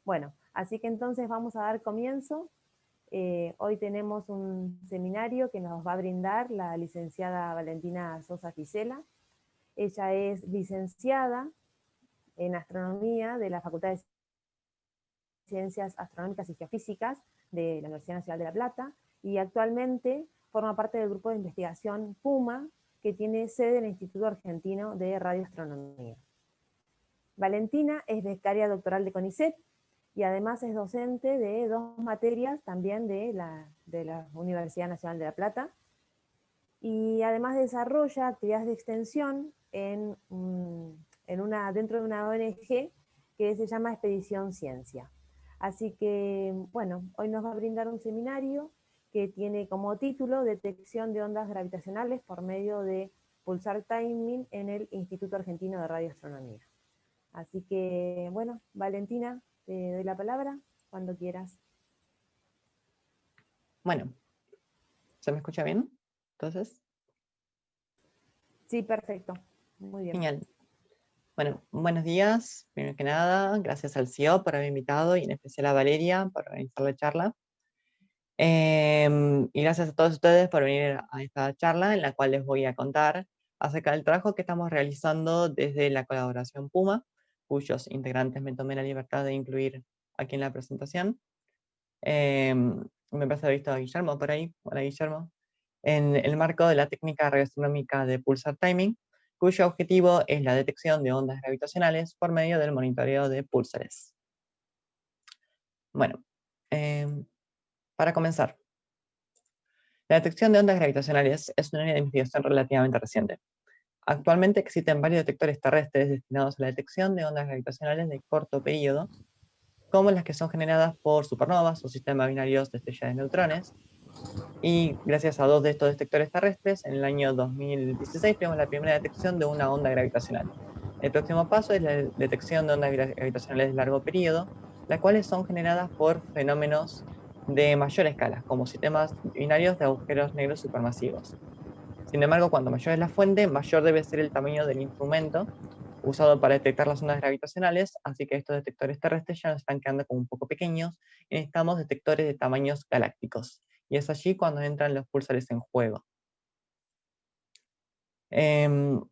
Bueno, así que entonces vamos a dar comienzo. Hoy tenemos un seminario que nos va a brindar la licenciada Valentina Sosa Gisela. Ella es licenciada en Astronomía de la Facultad de Ciencias Astronómicas y Geofísicas de la Universidad Nacional de La Plata y actualmente forma parte del grupo de investigación PUMA, que tiene sede en el Instituto Argentino de Radioastronomía. Valentina es becaria doctoral de CONICET y además es docente de 2 materias también de la Universidad Nacional de La Plata, y además desarrolla actividades de extensión dentro de una ONG que se llama Expedición Ciencia. Así que, bueno, hoy nos va a brindar un seminario que tiene como título Detección de ondas gravitacionales por medio de pulsar timing en el Instituto Argentino de Radioastronomía. Así que, bueno, Valentina, te doy la palabra cuando quieras. Bueno, ¿se me escucha bien? Entonces, Sí, perfecto. Muy bien. genial. Bueno, buenos días. Primero que nada, gracias al CEO por haberme invitado y en especial a Valeria por organizar la charla. Y gracias a todos ustedes por venir a esta charla en la cual les voy a contar acerca del trabajo que estamos realizando desde la colaboración PUMA, cuyos integrantes me tomé la libertad de incluir aquí en la presentación. Me parece haber visto a Guillermo por ahí. Hola, Guillermo. En el marco de la técnica radioastronómica de pulsar timing, cuyo objetivo es la detección de ondas gravitacionales por medio del monitoreo de púlsares. Bueno, para comenzar, la detección de ondas gravitacionales es un área de investigación relativamente reciente. Actualmente existen varios detectores terrestres destinados a la detección de ondas gravitacionales de corto periodo, como las que son generadas por supernovas o sistemas binarios de estrellas de neutrones. Y gracias a 2 de estos detectores terrestres, en el año 2016 tuvimos la primera detección de una onda gravitacional. El próximo paso es la detección de ondas gravitacionales de largo periodo, las cuales son generadas por fenómenos de mayor escala, como sistemas binarios de agujeros negros supermasivos. Sin embargo, cuanto mayor es la fuente, mayor debe ser el tamaño del instrumento usado para detectar las ondas gravitacionales, así que estos detectores terrestres ya nos están quedando como un poco pequeños y necesitamos detectores de tamaños galácticos. Y es allí cuando entran los púlsares en juego. En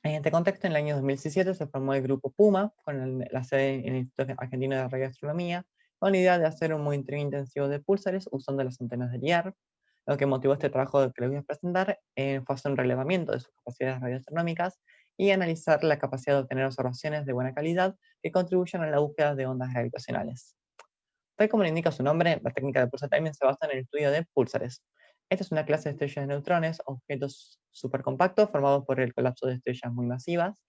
este contexto, en el año 2017 se formó el grupo PUMA, con la sede en el Instituto Argentino de Radioastronomía, con la idea de hacer un monitoreo intensivo de púlsares usando las antenas de LIAR. Lo que motivó este trabajo que les voy a presentar fue hacer un relevamiento de sus capacidades radioastronómicas y analizar la capacidad de obtener observaciones de buena calidad que contribuyan a la búsqueda de ondas gravitacionales. Tal como le indica su nombre, la técnica de pulsar timing se basa en el estudio de púlsares. Esta es una clase de estrellas de neutrones, objetos supercompactos formados por el colapso de estrellas muy masivas.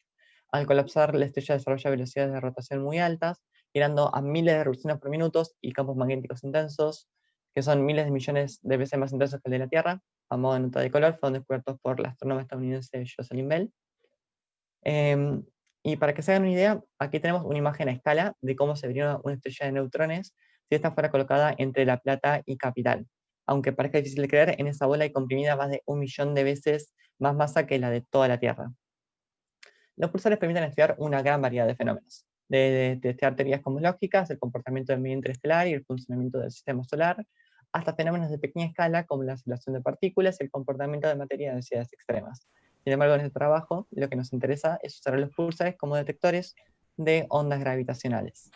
Al colapsar, la estrella desarrolla velocidades de rotación muy altas, girando a miles de revoluciones por minuto y campos magnéticos intensos, que son miles de millones de veces más intensos que el de la Tierra. A modo de nota de color, fueron descubiertos por la astrónoma estadounidense Jocelyn Bell. Y para que se hagan una idea, aquí tenemos una imagen a escala de cómo se vería una estrella de neutrones si esta fuera colocada entre La Plata y Capital. Aunque parezca difícil de creer, en esa bola hay comprimida más de 1.000.000 de veces más masa que la de toda la Tierra. Los pulsares permiten estudiar una gran variedad de fenómenos, desde testear teorías cosmológicas, el comportamiento del medio interestelar y el funcionamiento del sistema solar, hasta fenómenos de pequeña escala como la aceleración de partículas y el comportamiento de materia de densidades extremas. Sin embargo, en este trabajo, lo que nos interesa es usar los pulsares como detectores de ondas gravitacionales.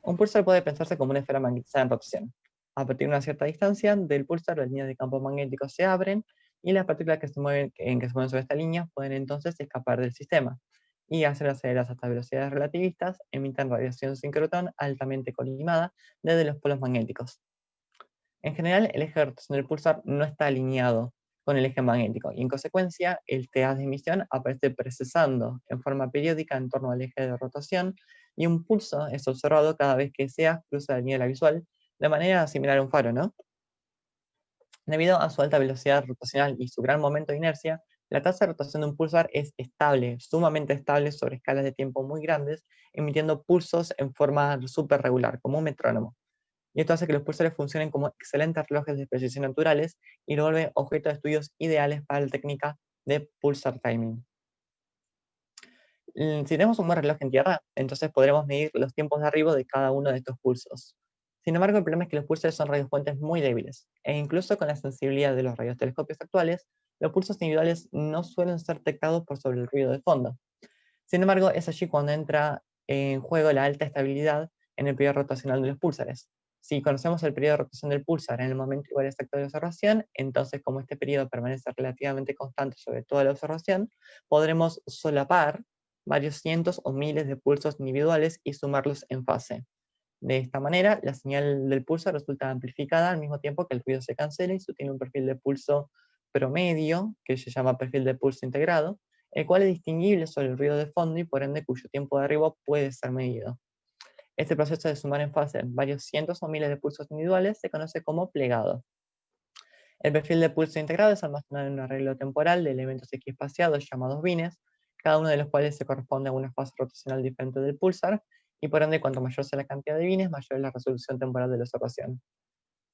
Un pulsar puede pensarse como una esfera magnetizada en rotación. A partir de una cierta distancia del pulsar, las líneas de campo magnético se abren y las partículas que se mueven sobre esta línea pueden entonces escapar del sistema y hacer acelerar hasta velocidades relativistas, emiten radiación sincrotrón altamente colimada desde los polos magnéticos. En general, el eje de rotación del pulsar no está alineado con el eje magnético y en consecuencia el haz de emisión aparece precesando en forma periódica en torno al eje de rotación y un pulso es observado cada vez que ese haz cruza la línea de la visual de manera similar a un faro, ¿no? Debido a su alta velocidad rotacional y su gran momento de inercia, la tasa de rotación de un pulsar es estable, sumamente estable sobre escalas de tiempo muy grandes, emitiendo pulsos en forma súper regular, como un metrónomo. Y esto hace que los pulsares funcionen como excelentes relojes de precisión naturales y lo vuelve objeto de estudios ideales para la técnica de pulsar timing. Si tenemos un buen reloj en tierra, entonces podremos medir los tiempos de arribo de cada uno de estos pulsos. Sin embargo, el problema es que los pulsos son radiofuentes muy débiles, e incluso con la sensibilidad de los radiotelescopios actuales, los pulsos individuales no suelen ser detectados por sobre el ruido de fondo. Sin embargo, es allí cuando entra en juego la alta estabilidad en el periodo rotacional de los púlsares. Si conocemos el periodo de rotación del púlsar en el momento igual exacto de la observación, entonces como este periodo permanece relativamente constante sobre toda la observación, podremos solapar varios cientos o miles de pulsos individuales y sumarlos en fase. De esta manera, la señal del pulso resulta amplificada al mismo tiempo que el ruido se cancela y se tiene un perfil de pulso promedio, que se llama perfil de pulso integrado, el cual es distinguible sobre el ruido de fondo y por ende cuyo tiempo de arribo puede ser medido. Este proceso de sumar en fase varios cientos o miles de pulsos individuales se conoce como plegado. El perfil de pulso integrado es almacenado en un arreglo temporal de elementos equiespaciados llamados bines, cada uno de los cuales se corresponde a una fase rotacional diferente del pulsar, y por ende cuanto mayor sea la cantidad de bines, mayor es la resolución temporal de la observación.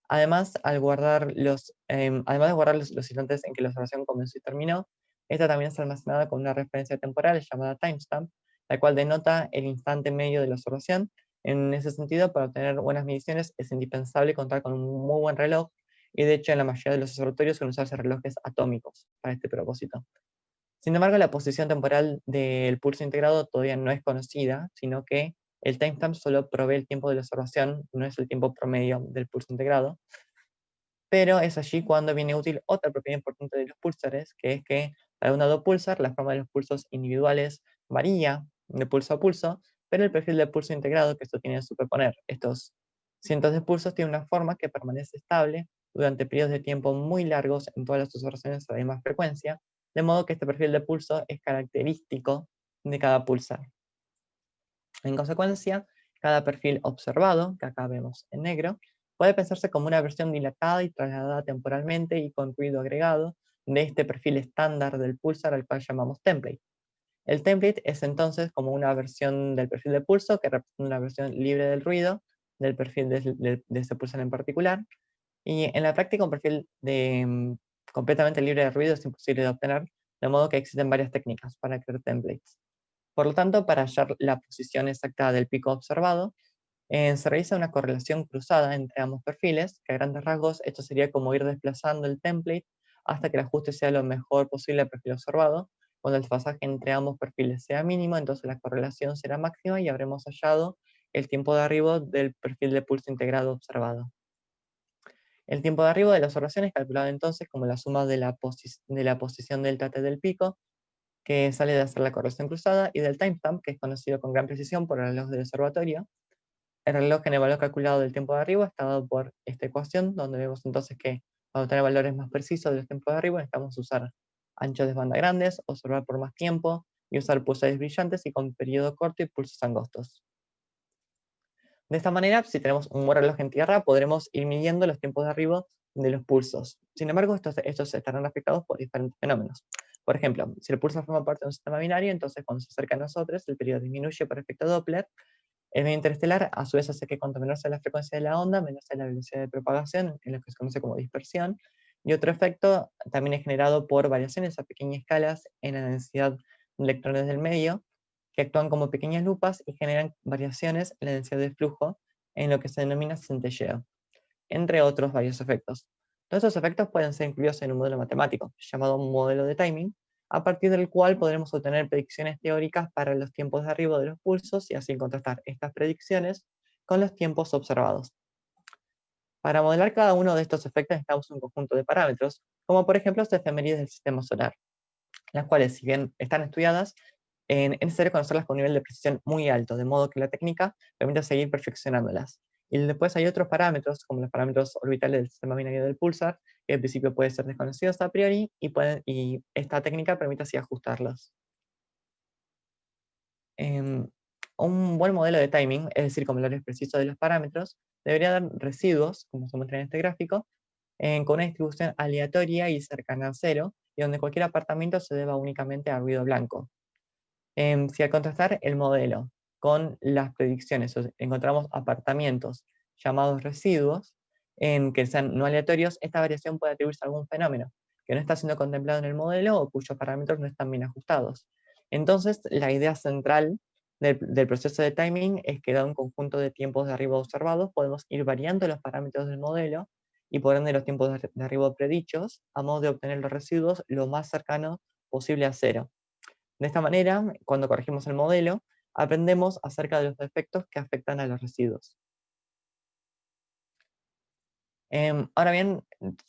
Además, además de guardar los instantes en que la observación comenzó y terminó, esta también es almacenada con una referencia temporal llamada timestamp, la cual denota el instante medio de la observación. En ese sentido, para obtener buenas mediciones es indispensable contar con un muy buen reloj, y de hecho en la mayoría de los observatorios suelen usarse relojes atómicos para este propósito. Sin embargo, la posición temporal del pulso integrado todavía no es conocida, sino que el timestamp solo provee el tiempo de la observación, no es el tiempo promedio del pulso integrado, pero es allí cuando viene útil otra propiedad importante de los púlsares, que es que para un dado púlsar la forma de los pulsos individuales varía de pulso a pulso, pero el perfil de pulso integrado que esto tiene que superponer estos cientos de pulsos tiene una forma que permanece estable durante periodos de tiempo muy largos en todas las observaciones a la misma frecuencia, de modo que este perfil de pulso es característico de cada pulsar. En consecuencia, cada perfil observado, que acá vemos en negro, puede pensarse como una versión dilatada y trasladada temporalmente y con ruido agregado de este perfil estándar del pulsar al cual llamamos template. El template es entonces como una versión del perfil de pulso que representa una versión libre del ruido del perfil de ese pulsar en particular. Y en la práctica un perfil completamente libre de ruido es imposible de obtener, de modo que existen varias técnicas para crear templates. Por lo tanto, para hallar la posición exacta del pico observado, se realiza una correlación cruzada entre ambos perfiles, que a grandes rasgos esto sería como ir desplazando el template hasta que el ajuste sea lo mejor posible al perfil observado. Cuando el desfasaje entre ambos perfiles sea mínimo, entonces la correlación será máxima y habremos hallado el tiempo de arribo del perfil de pulso integrado observado. El tiempo de arribo de la observación es calculado entonces como la suma de la posición delta t del pico, que sale de hacer la correlación cruzada, y del timestamp, que es conocido con gran precisión por el reloj del observatorio. El reloj en el valor calculado del tiempo de arribo está dado por esta ecuación, donde vemos entonces que para obtener valores más precisos de los tiempos de arribo necesitamos usar anchos de banda grandes, observar por más tiempo, y usar pulsores brillantes y con periodo corto y pulsos angostos. De esta manera, si tenemos un buen reloj en tierra, podremos ir midiendo los tiempos de arribo de los pulsos. Sin embargo, estos estarán afectados por diferentes fenómenos. Por ejemplo, si el pulso forma parte de un sistema binario, entonces cuando se acerca a nosotros, el periodo disminuye por efecto Doppler. El medio interestelar, a su vez, hace que cuanto menor sea la frecuencia de la onda, menor sea la velocidad de propagación, en lo que se conoce como dispersión. Y otro efecto también es generado por variaciones a pequeñas escalas en la densidad de electrones del medio, que actúan como pequeñas lupas y generan variaciones en la densidad de flujo, en lo que se denomina centelleo, entre otros varios efectos. Todos estos efectos pueden ser incluidos en un modelo matemático, llamado modelo de timing, a partir del cual podremos obtener predicciones teóricas para los tiempos de arribo de los pulsos y así contrastar estas predicciones con los tiempos observados. Para modelar cada uno de estos efectos necesitamos un conjunto de parámetros, como por ejemplo las efemérides del sistema solar, las cuales, si bien están estudiadas, es necesario conocerlas con un nivel de precisión muy alto, de modo que la técnica permita seguir perfeccionándolas. Y después hay otros parámetros, como los parámetros orbitales del sistema binario del pulsar, que en principio pueden ser desconocidos a priori, y esta técnica permite así ajustarlos. Un buen modelo de timing, es decir, con valores precisos de los parámetros, debería dar residuos, como se muestra en este gráfico, con una distribución aleatoria y cercana a cero, y donde cualquier apartamiento se deba únicamente a ruido blanco. Si al contrastar el modelo con las predicciones encontramos apartamientos llamados residuos, en que sean no aleatorios, esta variación puede atribuirse a algún fenómeno que no está siendo contemplado en el modelo o cuyos parámetros no están bien ajustados. Entonces, la idea central del proceso de timing es que dado un conjunto de tiempos de arribo observados, podemos ir variando los parámetros del modelo y por ende los tiempos de arribo predichos, a modo de obtener los residuos lo más cercano posible a cero. De esta manera, cuando corregimos el modelo, aprendemos acerca de los efectos que afectan a los residuos. Ahora bien,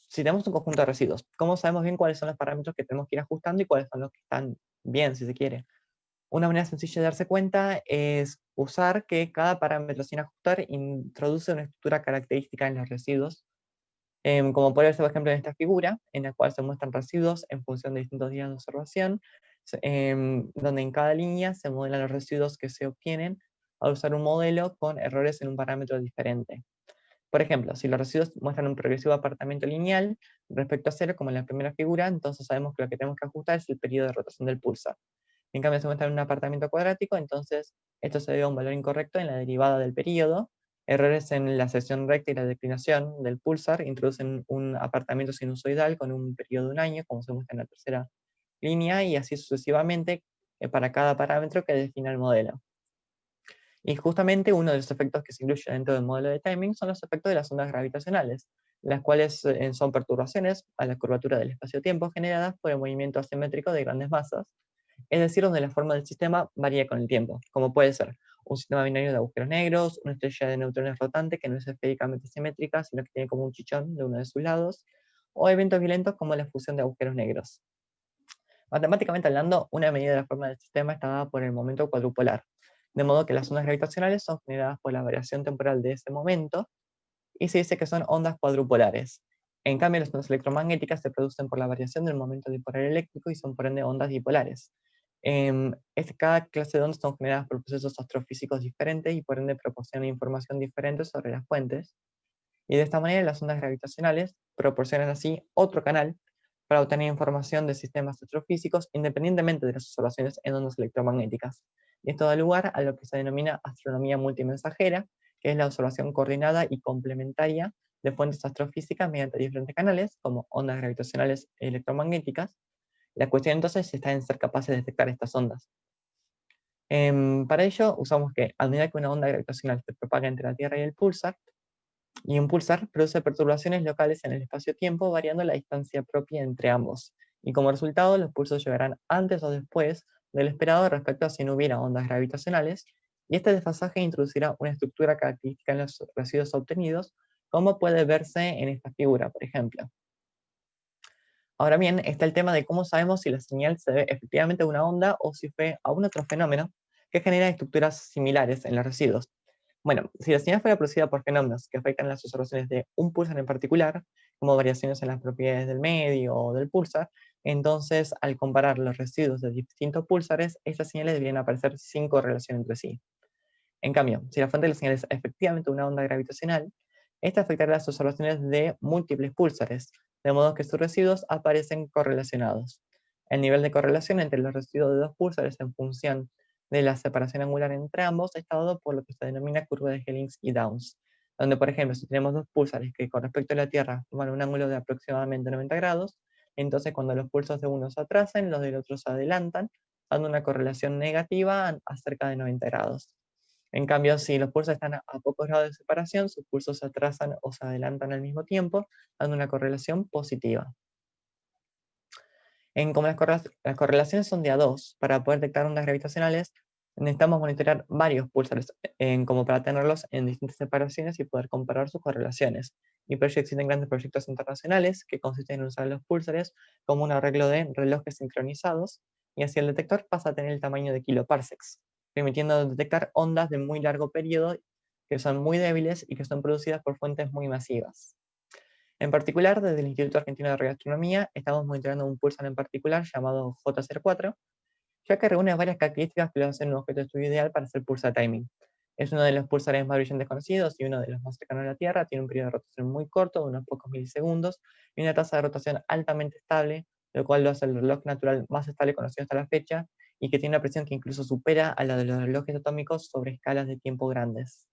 si tenemos un conjunto de residuos, ¿cómo sabemos bien cuáles son los parámetros que tenemos que ir ajustando y cuáles son los que están bien, si se quiere? Una manera sencilla de darse cuenta es usar que cada parámetro sin ajustar introduce una estructura característica en los residuos, como puede ser, por ejemplo, en esta figura, en la cual se muestran residuos en función de distintos días de observación, donde en cada línea se modelan los residuos que se obtienen al usar un modelo con errores en un parámetro diferente. Por ejemplo, si los residuos muestran un progresivo apartamiento lineal respecto a cero, como en la primera figura, entonces sabemos que lo que tenemos que ajustar es el periodo de rotación del pulsar. En cambio, se muestra en un apartamento cuadrático, entonces esto se debe a un valor incorrecto en la derivada del periodo. Errores en la sección recta y la declinación del pulsar introducen un apartamento sinusoidal con un periodo de un año, como se muestra en la tercera línea, y así sucesivamente para cada parámetro que define el modelo. Y justamente uno de los efectos que se incluye dentro del modelo de timing son los efectos de las ondas gravitacionales, las cuales son perturbaciones a la curvatura del espacio-tiempo generadas por el movimiento asimétrico de grandes masas, es decir, donde la forma del sistema varía con el tiempo, como puede ser un sistema binario de agujeros negros, una estrella de neutrones rotante que no es esféricamente simétrica, sino que tiene como un chichón de uno de sus lados, o eventos violentos como la fusión de agujeros negros. Matemáticamente hablando, una medida de la forma del sistema está dada por el momento cuadrupolar, de modo que las ondas gravitacionales son generadas por la variación temporal de ese momento, y se dice que son ondas cuadrupolares. En cambio, las ondas electromagnéticas se producen por la variación del momento dipolar eléctrico y son por ende ondas dipolares. Cada clase de ondas son generadas por procesos astrofísicos diferentes y por ende proporcionan información diferente sobre las fuentes. Y de esta manera las ondas gravitacionales proporcionan así otro canal para obtener información de sistemas astrofísicos independientemente de las observaciones en ondas electromagnéticas. Y esto da lugar a lo que se denomina astronomía multimensajera, que es la observación coordinada y complementaria de fuentes astrofísicas mediante diferentes canales, como ondas gravitacionales e electromagnéticas. La cuestión entonces está en ser capaces de detectar estas ondas. Para ello usamos que a medida que una onda gravitacional se propaga entre la Tierra y el pulsar, y un pulsar produce perturbaciones locales en el espacio-tiempo variando la distancia propia entre ambos, y como resultado los pulsos llegarán antes o después del esperado respecto a si no hubiera ondas gravitacionales, y este desfasaje introducirá una estructura característica en los residuos obtenidos, como puede verse en esta figura, por ejemplo. Ahora bien, está el tema de cómo sabemos si la señal se debe efectivamente a una onda o si fue a un otro fenómeno que genera estructuras similares en los residuos. Bueno, si la señal fuera producida por fenómenos que afectan las observaciones de un pulsar en particular, como variaciones en las propiedades del medio o del pulsar, entonces al comparar los residuos de distintos pulsares, estas señales deberían aparecer sin correlación entre sí. En cambio, si la fuente de la señal es efectivamente una onda gravitacional, esta afectará las observaciones de múltiples púlsares, de modo que sus residuos aparecen correlacionados. El nivel de correlación entre los residuos de dos púlsares en función de la separación angular entre ambos está dado por lo que se denomina curva de Helling y Downs, donde, por ejemplo, si tenemos dos púlsares que con respecto a la Tierra forman un ángulo de aproximadamente 90 grados, entonces cuando los pulsos de uno se atrasan, los del otro se adelantan, dando una correlación negativa a cerca de 90 grados. En cambio, si los pulsos están a pocos grados de separación, sus pulsos se atrasan o se adelantan al mismo tiempo, dando una correlación positiva. Como las correlaciones son de a 2, para poder detectar ondas gravitacionales, necesitamos monitorear varios pulsares, como para tenerlos en distintas separaciones y poder comparar sus correlaciones. Y por ello existen grandes proyectos internacionales que consisten en usar los pulsares como un arreglo de relojes sincronizados, y así el detector pasa a tener el tamaño de kiloparsecs, permitiendo detectar ondas de muy largo periodo que son muy débiles y que son producidas por fuentes muy masivas. En particular, desde el Instituto Argentino de Radioastronomía estamos monitoreando un pulsar en particular llamado J04, ya que reúne varias características que lo hacen un objeto de estudio ideal para hacer pulsar timing. Es uno de los pulsares más brillantes conocidos y uno de los más cercanos a la Tierra, tiene un periodo de rotación muy corto, de unos pocos milisegundos, y una tasa de rotación altamente estable, lo cual lo hace el reloj natural más estable conocido hasta la fecha, y que tiene una presión que incluso supera a la de los relojes atómicos sobre escalas de tiempo grandes.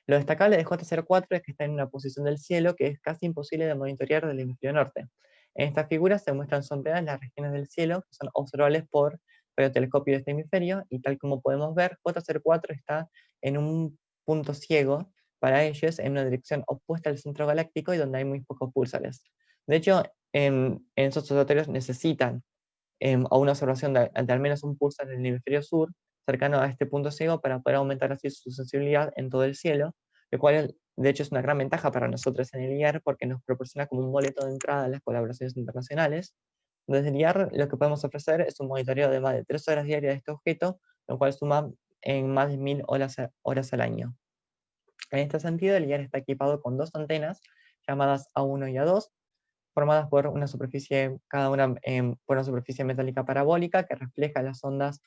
Lo destacable de J04 es que está en una posición del cielo que es casi imposible de monitorear del hemisferio norte. En esta figura se muestran sombreadas las regiones del cielo que son observables por radiotelescopio de este hemisferio, y tal como podemos ver, J04 está en un punto ciego para ellos, en una dirección opuesta al centro galáctico y donde hay muy pocos púlsares. De hecho, en esos observatorios necesitan a una observación de al menos un pulsar en el hemisferio sur, cercano a este punto ciego, para poder aumentar así su sensibilidad en todo el cielo, lo cual de hecho es una gran ventaja para nosotros en el IAR porque nos proporciona como un boleto de entrada a las colaboraciones internacionales. Desde el IAR lo que podemos ofrecer es un monitoreo de más de 3 horas diarias de este objeto, lo cual suma en más de 1000 horas al año. En este sentido, el IAR está equipado con 2 antenas llamadas A1 y A2, formadas por una superficie, cada una por una superficie metálica parabólica que refleja las ondas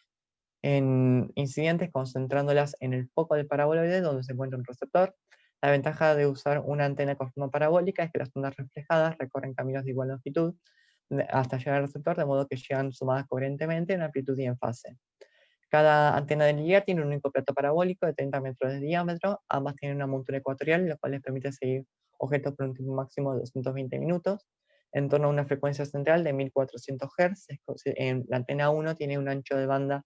en incidentes, concentrándolas en el foco del paraboloide donde se encuentra un receptor. La ventaja de usar una antena con forma parabólica es que las ondas reflejadas recorren caminos de igual longitud hasta llegar al receptor, de modo que llegan sumadas coherentemente en amplitud y en fase. Cada antena del IAR tiene un único plato parabólico de 30 metros de diámetro. Ambas tienen una montura ecuatorial, lo cual les permite seguir objetos por un tiempo máximo de 220 minutos, en torno a una frecuencia central de 1400 Hz. La antena 1 tiene un ancho de banda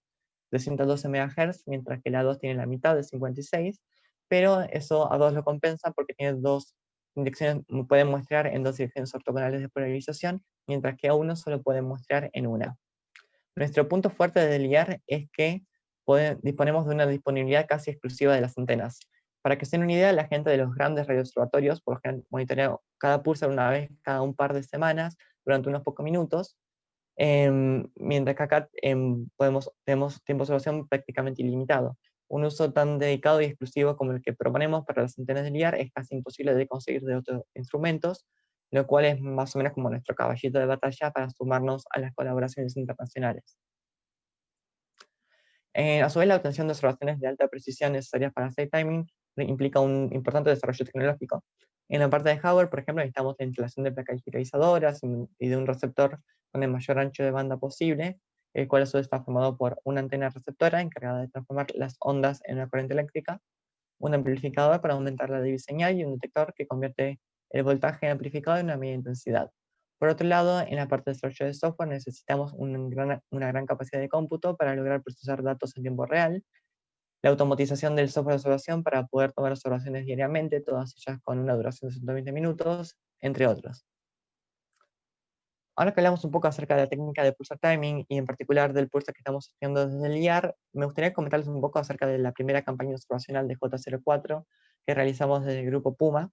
de 112 MHz, mientras que la 2 tiene la mitad de 56, pero eso a 2 lo compensa porque tiene dos direcciones, puede muestrear en 2 direcciones ortogonales de polarización, mientras que A1 solo puede muestrear en una. Nuestro punto fuerte del IAR es que disponemos de una disponibilidad casi exclusiva de las antenas. Para que se den una idea, la gente de los grandes radioobservatorios por lo general monitorea cada pulsar una vez cada un par de semanas durante unos pocos minutos, mientras que acá tenemos tiempo de observación prácticamente ilimitado. Un uso tan dedicado y exclusivo como el que proponemos para las antenas del IAR es casi imposible de conseguir de otros instrumentos, lo cual es más o menos como nuestro caballito de batalla para sumarnos a las colaboraciones internacionales. A su vez, la obtención de observaciones de alta precisión necesarias para hacer timing implica un importante desarrollo tecnológico. En la parte de hardware, por ejemplo, necesitamos la instalación de placas digitalizadoras y de un receptor con el mayor ancho de banda posible, el cual a su vez está formado por una antena receptora encargada de transformar las ondas en una corriente eléctrica, un amplificador para aumentar la señal y un detector que convierte el voltaje amplificado en una media intensidad. Por otro lado, en la parte de desarrollo de software necesitamos una gran capacidad de cómputo para lograr procesar datos en tiempo real, la automatización del software de observación para poder tomar observaciones diariamente, todas ellas con una duración de 120 minutos, entre otros. Ahora que hablamos un poco acerca de la técnica de pulsar timing y en particular del pulsar que estamos haciendo desde el IAR, me gustaría comentarles un poco acerca de la primera campaña observacional de J04 que realizamos desde el grupo Puma.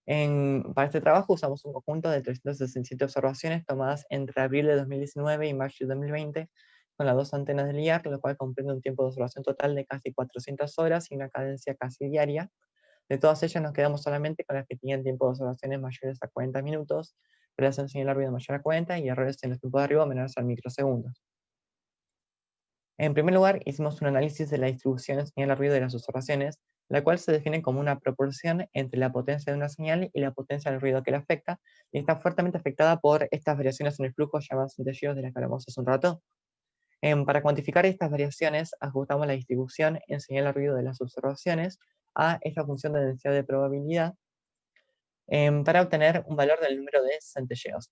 Para este trabajo usamos un conjunto de 367 observaciones tomadas entre abril de 2019 y mayo de 2020 con las 2 antenas del IAR, lo cual comprende un tiempo de observación total de casi 400 horas y una cadencia casi diaria. De todas ellas nos quedamos solamente con las que tenían tiempo de observaciones mayores a 40 minutos, relación señal-ruido mayor a 40 y errores en los tiempos de arribo menores al microsegundos. En primer lugar, hicimos un análisis de la distribución de señal-ruido de las observaciones, la cual se define como una proporción entre la potencia de una señal y la potencia del ruido que la afecta, y está fuertemente afectada por estas variaciones en el flujo llamadas centelleos de las que hablamos hace un rato. Para cuantificar estas variaciones, ajustamos la distribución en señal-ruido de las observaciones a esta función de densidad de probabilidad para obtener un valor del número de centelleos.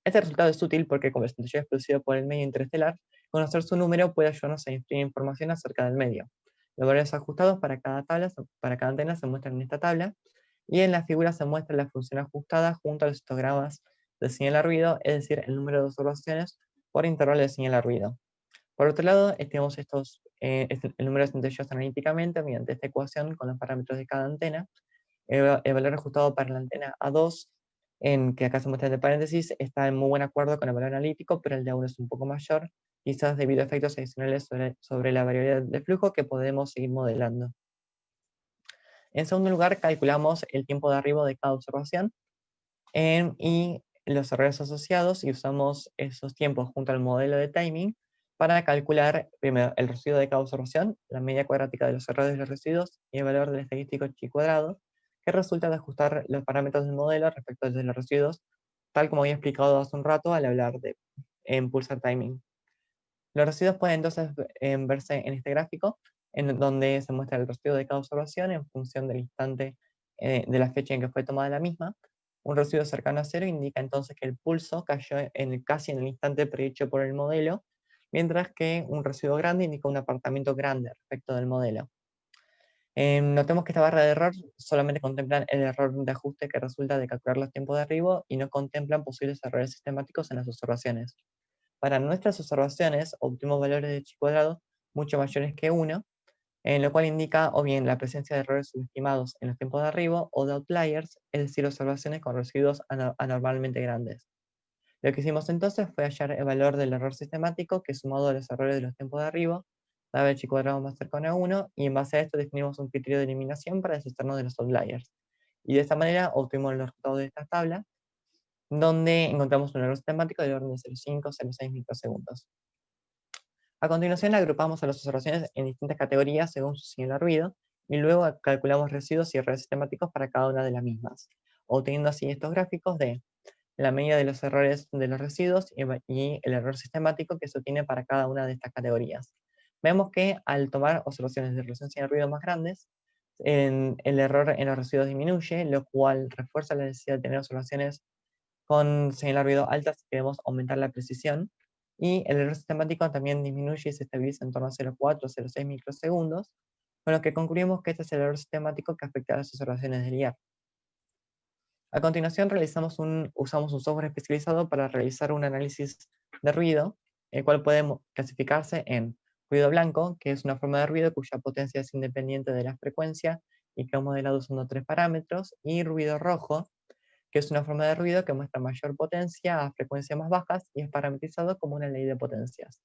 Este resultado es útil porque como el centelleo es producido por el medio interestelar, conocer su número puede ayudarnos a inferir información acerca del medio. Los valores ajustados para cada antena se muestran en esta tabla, y en la figura se muestra la función ajustada junto a los histogramas de señal a ruido, es decir, el número de observaciones por intervalo de señal a ruido. Por otro lado, estimamos el número de centelleos analíticamente mediante esta ecuación con los parámetros de cada antena. El valor ajustado para la antena A2, que acá se muestra entre paréntesis, está en muy buen acuerdo con el valor analítico, pero el de A1 es un poco mayor, quizás debido a efectos adicionales sobre la variabilidad de flujo que podemos seguir modelando. En segundo lugar, calculamos el tiempo de arribo de cada observación y los errores asociados, y usamos esos tiempos junto al modelo de timing para calcular primero el residuo de cada observación, la media cuadrática de los errores de los residuos y el valor del estadístico chi cuadrado, que resulta de ajustar los parámetros del modelo respecto a los residuos, tal como había explicado hace un rato al hablar de pulsar timing. Los residuos pueden entonces verse en este gráfico, en donde se muestra el residuo de cada observación en función del instante de la fecha en que fue tomada la misma. Un residuo cercano a cero indica entonces que el pulso cayó casi en el instante predicho por el modelo, mientras que un residuo grande indica un apartamento grande respecto del modelo. Notemos que esta barra de error solamente contemplan el error de ajuste que resulta de calcular los tiempos de arribo y no contemplan posibles errores sistemáticos en las observaciones. Para nuestras observaciones obtuvimos valores de chi cuadrado mucho mayores que 1, en lo cual indica o bien la presencia de errores subestimados en los tiempos de arribo o de outliers, es decir, observaciones con residuos anormalmente grandes. Lo que hicimos entonces fue hallar el valor del error sistemático que sumado a los errores de los tiempos de arribo daba el chi cuadrado más cercano a 1 y en base a esto definimos un criterio de eliminación para deshacernos de los outliers. Y de esta manera obtuvimos los resultados de esta tabla, donde encontramos un error sistemático del orden de 0,5-0,6 microsegundos. A continuación agrupamos a las observaciones en distintas categorías según su señal de ruido y luego calculamos residuos y errores sistemáticos para cada una de las mismas, obteniendo así estos gráficos de la medida de los errores de los residuos y el error sistemático que se obtiene para cada una de estas categorías. Vemos que al tomar observaciones de resolución de ruido más grandes, el error en los residuos disminuye, lo cual refuerza la necesidad de tener observaciones con señal de ruido alta si queremos aumentar la precisión. Y el error sistemático también disminuye y se estabiliza en torno a 0,4 o 0,6 microsegundos, con lo que concluimos que este es el error sistemático que afecta a las observaciones del IAR. A continuación usamos un software especializado para realizar un análisis de ruido, el cual puede clasificarse en ruido blanco, que es una forma de ruido cuya potencia es independiente de la frecuencia y que ha modelado usando 3 parámetros, y ruido rojo, que es una forma de ruido que muestra mayor potencia a frecuencias más bajas y es parametrizado como una ley de potencias.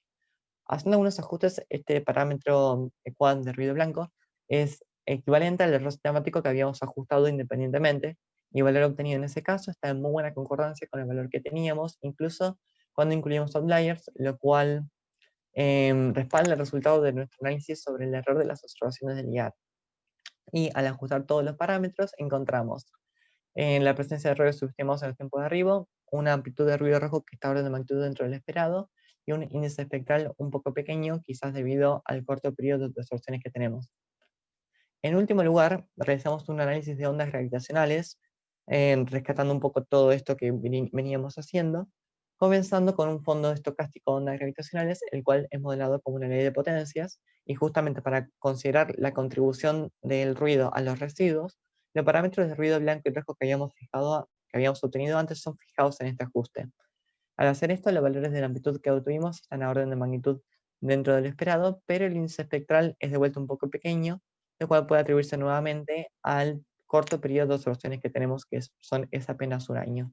Haciendo algunos ajustes, este parámetro quad de ruido blanco es equivalente al error sistemático que habíamos ajustado independientemente, y el valor obtenido en ese caso está en muy buena concordancia con el valor que teníamos, incluso cuando incluimos outliers, lo cual respalda el resultado de nuestro análisis sobre el error de las observaciones del IAR. Y al ajustar todos los parámetros, encontramos en la presencia de errores subestimados en el tiempo de arribo, una amplitud de ruido rojo que está a orden de magnitud dentro del esperado, y un índice espectral un poco pequeño, quizás debido al corto periodo de observaciones que tenemos. En último lugar, realizamos un análisis de ondas gravitacionales, rescatando un poco todo esto que veníamos haciendo, comenzando con un fondo estocástico de ondas gravitacionales, el cual es modelado como una ley de potencias, y justamente para considerar la contribución del ruido a los residuos, los parámetros de ruido blanco y rojo que habíamos obtenido antes son fijados en este ajuste. Al hacer esto, los valores de la amplitud que obtuvimos están a orden de magnitud dentro del esperado, pero el índice espectral es de vuelta un poco pequeño, lo cual puede atribuirse nuevamente al corto periodo de observaciones que tenemos, que es apenas un año.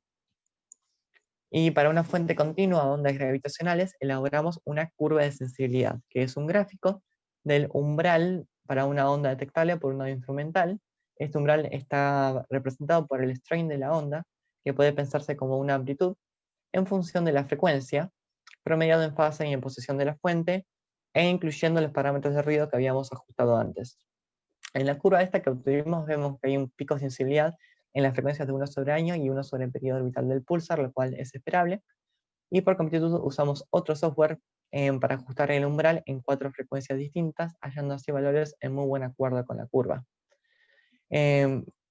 Y para una fuente continua de ondas gravitacionales, elaboramos una curva de sensibilidad, que es un gráfico del umbral para una onda detectable por un audio instrumental. Este umbral está representado por el strain de la onda, que puede pensarse como una amplitud, en función de la frecuencia, promediado en fase y en posición de la fuente, e incluyendo los parámetros de ruido que habíamos ajustado antes. En la curva esta que obtuvimos vemos que hay un pico de sensibilidad en las frecuencias de 1 sobre año y 1 sobre el periodo orbital del pulsar, lo cual es esperable. Y por completud usamos otro software para ajustar el umbral en 4 frecuencias distintas, hallando así valores en muy buen acuerdo con la curva.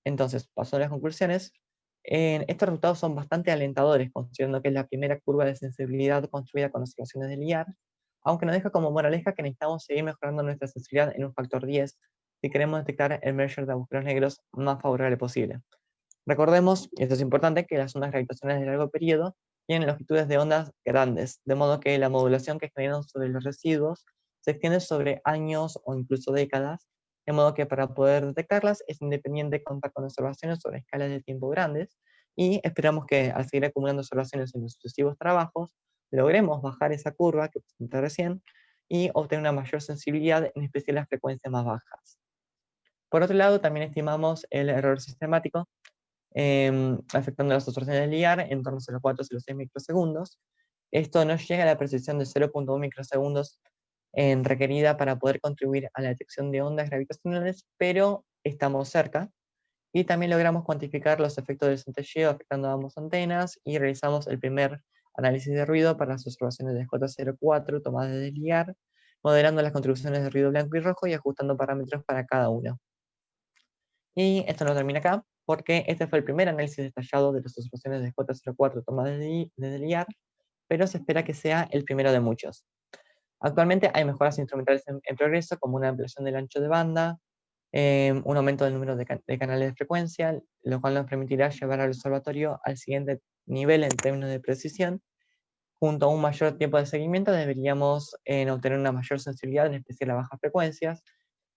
Entonces, pasando a las conclusiones, estos resultados son bastante alentadores, considerando que es la primera curva de sensibilidad construida con observaciones del IAR, aunque nos deja como moraleja que necesitamos seguir mejorando nuestra sensibilidad en un factor 10 si queremos detectar el merger de agujeros negros más favorable posible. Recordemos, y esto es importante, que las ondas gravitacionales de largo periodo tienen longitudes de ondas grandes, de modo que la modulación que generan sobre los residuos se extiende sobre años o incluso décadas, de modo que para poder detectarlas es independiente contar con observaciones sobre escalas de tiempo grandes, y esperamos que al seguir acumulando observaciones en los sucesivos trabajos, logremos bajar esa curva que presenté recién y obtener una mayor sensibilidad, en especial las frecuencias más bajas. Por otro lado, también estimamos el error sistemático, afectando las observaciones del IAR en torno a 0,4 o 0,6 microsegundos. Esto no llega a la precisión de 0,1 microsegundos requerida para poder contribuir a la detección de ondas gravitacionales, pero estamos cerca. Y también logramos cuantificar los efectos del centelleo afectando a ambas antenas y realizamos el primer análisis de ruido para las observaciones de J04 tomadas desde el IAR, modelando las contribuciones de ruido blanco y rojo y ajustando parámetros para cada uno. Y esto no termina acá, porque este fue el primer análisis detallado de las observaciones de J04 tomadas desde el IAR, pero se espera que sea el primero de muchos. Actualmente hay mejoras instrumentales en progreso, como una ampliación del ancho de banda, un aumento del número de canales de frecuencia, lo cual nos permitirá llevar al observatorio al siguiente nivel en términos de precisión. Junto a un mayor tiempo de seguimiento, deberíamos obtener una mayor sensibilidad, en especial a bajas frecuencias.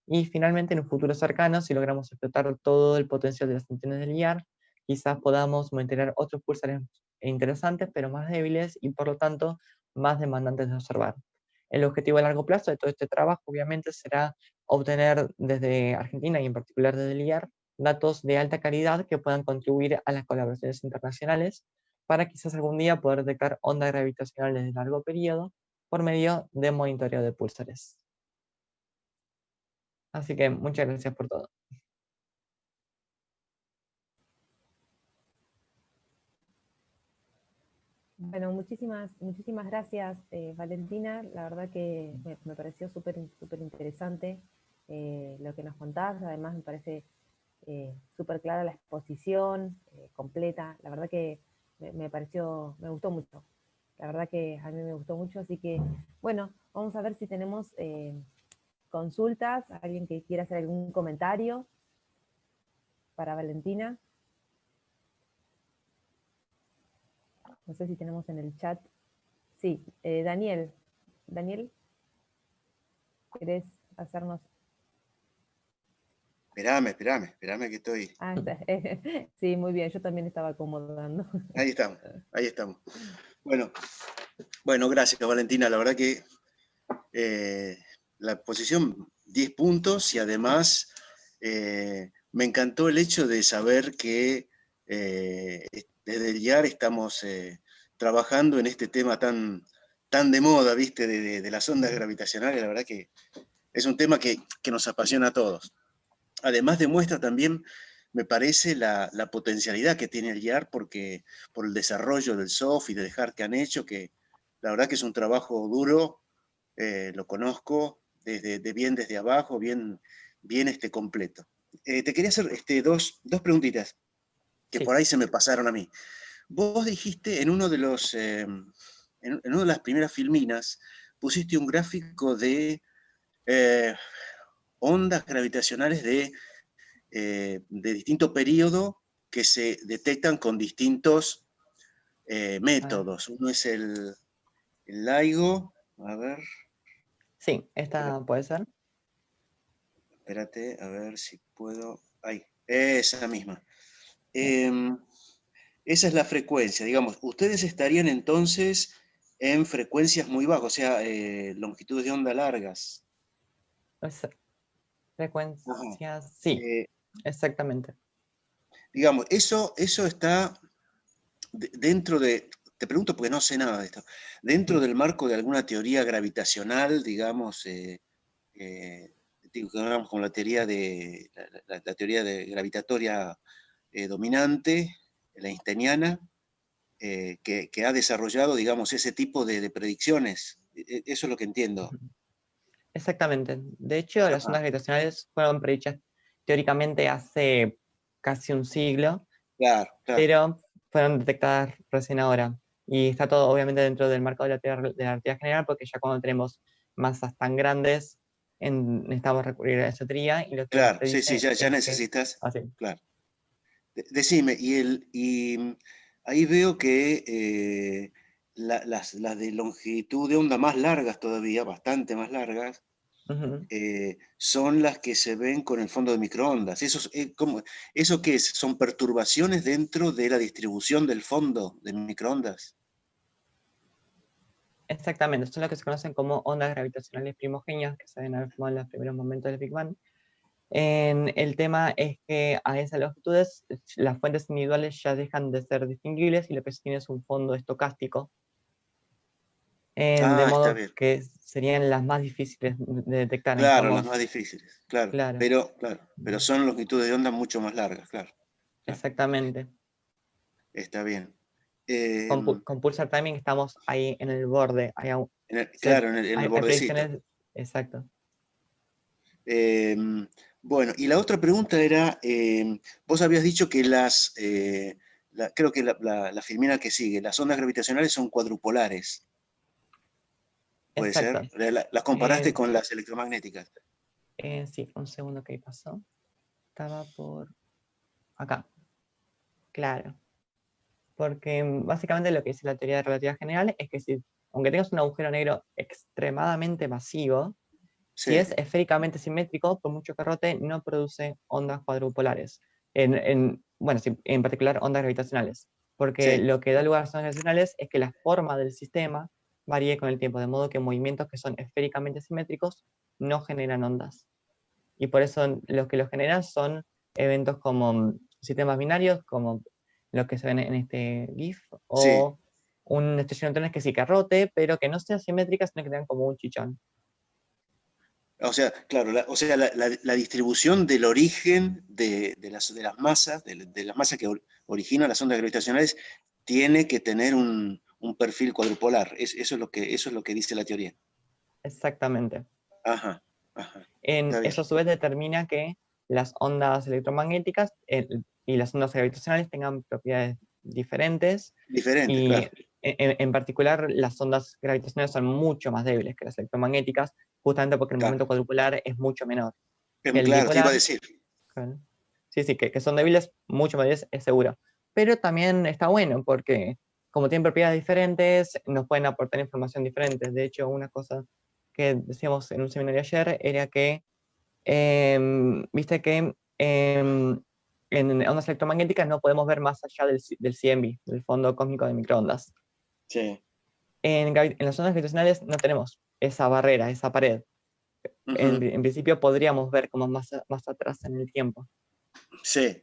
Y finalmente, en un futuro cercano, si logramos explotar todo el potencial de las antenas del IAR, quizás podamos monitorear otros pulsares interesantes, pero más débiles y por lo tanto más demandantes de observar. El objetivo a largo plazo de todo este trabajo, obviamente, será obtener desde Argentina y en particular desde el IAR datos de alta calidad que puedan contribuir a las colaboraciones internacionales para quizás algún día poder detectar ondas gravitacionales de largo periodo por medio de monitoreo de púlsares. Así que muchas gracias por todo. Bueno, muchísimas gracias, Valentina. La verdad que me pareció súper interesante lo que nos contás. Además, me parece súper clara la exposición, completa. La verdad que me gustó mucho. La verdad que a mí me gustó mucho. Así que, bueno, vamos a ver si tenemos consultas, alguien que quiera hacer algún comentario para Valentina. No sé si tenemos en el chat. Sí, Daniel, ¿querés hacernos? Esperame que estoy. Ah, está. Sí, muy bien, yo también estaba acomodando. Ahí estamos. Bueno, gracias Valentina, la verdad que la posición 10 puntos y además me encantó el hecho de saber que desde el IAR estamos trabajando en este tema tan de moda, ¿viste? De las ondas gravitacionales, la verdad que es un tema que nos apasiona a todos. Además demuestra también, me parece, la potencialidad que tiene el IAR porque, por el desarrollo del SOF y de hard que han hecho, que la verdad que es un trabajo duro, lo conozco desde abajo, bien completo. Te quería hacer dos preguntitas que Sí. por ahí se me pasaron a mí. Vos dijiste en uno de los, en una de las primeras filminas, pusiste un gráfico de ondas gravitacionales de distinto periodo que se detectan con distintos métodos. Uno es el LIGO, a ver. Sí, esta puede ser. Espérate, a ver si puedo. Ahí, esa misma. Esa es la frecuencia, digamos. Ustedes estarían entonces en frecuencias muy bajas, o sea, longitudes de onda largas. Frecuencias, sí, exactamente. Digamos, eso está dentro de, te pregunto porque no sé nada de esto, dentro del marco de alguna teoría gravitacional, digamos, con la teoría la teoría de gravitatoria dominante, la einsteiniana, que ha desarrollado, digamos, ese tipo de predicciones. Eso es lo que entiendo. Exactamente. De hecho, las ondas gravitacionales fueron predichas teóricamente hace casi un siglo, Claro. pero fueron detectadas recién ahora. Y está todo obviamente dentro del marco de la relatividad general, porque ya cuando tenemos masas tan grandes, necesitamos recurrir a esa teoría, y lo que Claro, sí, predice ya es necesitas. así. Claro. Decime, y ahí veo que las de longitud de onda más largas todavía, bastante más largas, son las que se ven con el fondo de microondas. ¿Eso qué es? ¿Son perturbaciones dentro de la distribución del fondo de microondas? Exactamente, son lo que se conocen como ondas gravitacionales primogéneas, que se ven en los primeros momentos del Big Bang. El tema es que a esas longitudes las fuentes individuales ya dejan de ser distinguibles y lo que se tiene es un fondo estocástico, de Está modo bien. que serían las más difíciles de detectar. Claro, las más difíciles, claro. Claro. Pero son longitudes de onda mucho más largas, claro. Exactamente. Está bien. Con Pulsar Timing estamos ahí en el borde. Claro, en el hay bordecito. predicciones, exacto. Bueno, y la otra pregunta era, vos habías dicho que creo que la filmina que sigue, las ondas gravitacionales son cuadrupolares. ¿Puede Exacto. ser? Las comparaste Eh, con las electromagnéticas. Sí, un segundo que pasó. Estaba por acá. Claro. Porque básicamente lo que dice la teoría de relatividad general es que si, aunque tengas un agujero negro extremadamente masivo, si Sí, es esféricamente simétrico, por mucho que rote, no produce ondas cuadrupolares. Bueno, sí, en particular ondas gravitacionales. Porque sí. lo que da lugar a las ondas gravitacionales es que la forma del sistema varíe con el tiempo, de modo que movimientos que son esféricamente simétricos no generan ondas. Y por eso los que los generan son eventos como sistemas binarios, como lo que se ven en este GIF, Sí, o un estrella de neutrones que sí que rote, pero que no sea simétrica, sino que tengan como un chichón. o sea, claro, la distribución del origen de las masas, de las masas que originan las ondas gravitacionales, tiene que tener un perfil cuadrupolar. Eso es lo que dice la teoría. Exactamente. Ajá, ajá. Está bien. Eso a su vez determina que las ondas electromagnéticas y las ondas gravitacionales tengan propiedades diferentes, Diferente, y claro. en particular las ondas gravitacionales son mucho más débiles que las electromagnéticas, justamente porque el Claro, momento cuadrupolar es mucho menor. El claro, te iba a dipolar, decir. claro, sí, sí, que son débiles, mucho más débiles, es seguro. Pero también está bueno porque como tienen propiedades diferentes, nos pueden aportar información diferente. De hecho, una cosa que decíamos en un seminario ayer era que, viste que en ondas electromagnéticas no podemos ver más allá del CMB, del fondo cósmico de microondas. Sí. En las ondas gravitacionales no tenemos esa barrera, esa pared. Ujú. En principio podríamos ver como más atrás en el tiempo. Sí,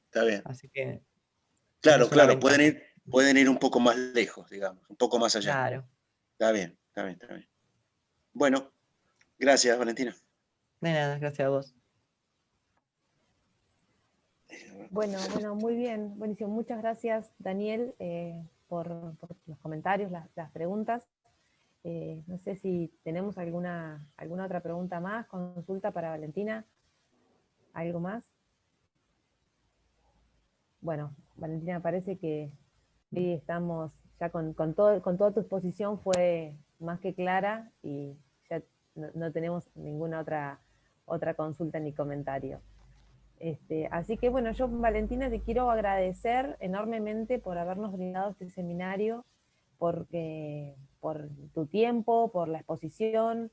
está bien. Así que esa Claro, es una claro, ventaja. pueden ir un poco más lejos, digamos, un poco más allá. Claro. Está bien, está bien, está bien. Bueno, gracias, Valentina. De nada, gracias a vos. Bueno, muy bien, buenísimo. Muchas gracias, Daniel, por los comentarios, las preguntas. No sé si tenemos alguna otra pregunta más, consulta para Valentina. ¿Algo más? Bueno, Valentina, me parece que hoy estamos ya con toda tu exposición fue más que clara y ya no tenemos ninguna otra consulta ni comentario. Así que bueno, yo, Valentina, te quiero agradecer enormemente por habernos brindado este seminario, por tu tiempo, por la exposición.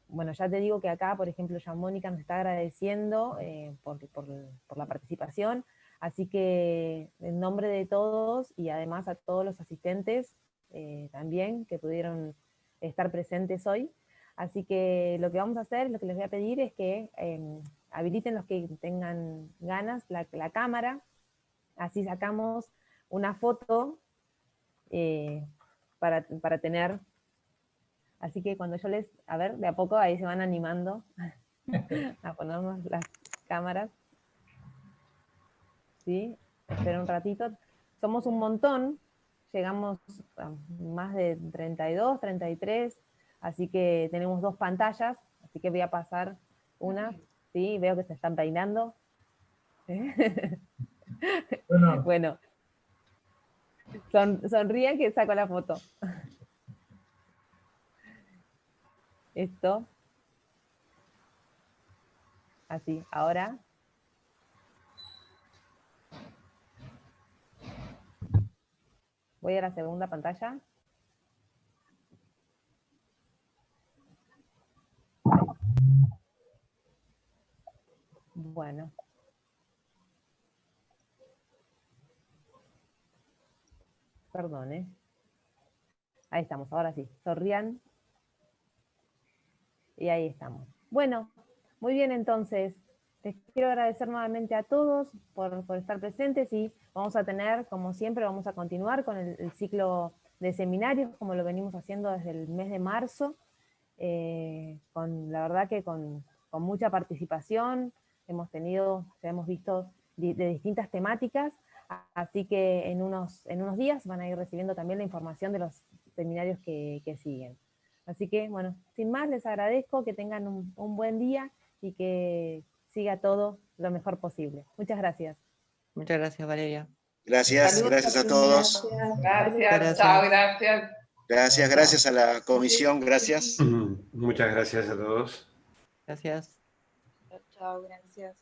Bueno, ya te digo que acá, por ejemplo, ya Mónica nos está agradeciendo por la participación, así que en nombre de todos y además a todos los asistentes también que pudieron estar presentes hoy, así que lo que vamos a hacer, lo que les voy a pedir es que habiliten los que tengan ganas la cámara, así sacamos una foto para tener. Así que cuando yo a ver, de a poco ahí se van animando a ponernos las cámaras. ¿Sí? Espera un ratito. Somos un montón, llegamos a más de 32, 33, así que tenemos 2 pantallas, así que voy a pasar una, ¿sí? Veo que se están peinando. Bueno, sonríen que saco la foto. Esto. Así, ahora. Voy a la segunda pantalla. Ahí. Bueno. Perdón, Ahí estamos, ahora sí. Sonrían. Y ahí estamos. Bueno, muy bien entonces. Les quiero agradecer nuevamente a todos por estar presentes y vamos a tener, como siempre, vamos a continuar con el ciclo de seminarios, como lo venimos haciendo desde el mes de marzo, la verdad que con mucha participación, ya hemos visto de distintas temáticas, así que en unos días van a ir recibiendo también la información de los seminarios que siguen. Así que, bueno, sin más, les agradezco, que tengan un buen día y que siga todo lo mejor posible. Muchas gracias. Muchas gracias, Valeria. Gracias, Saludos gracias a a todos. todos. Gracias, Gracias. chao, gracias. Gracias a la comisión, gracias. Muchas gracias a todos. Gracias. Chao, gracias.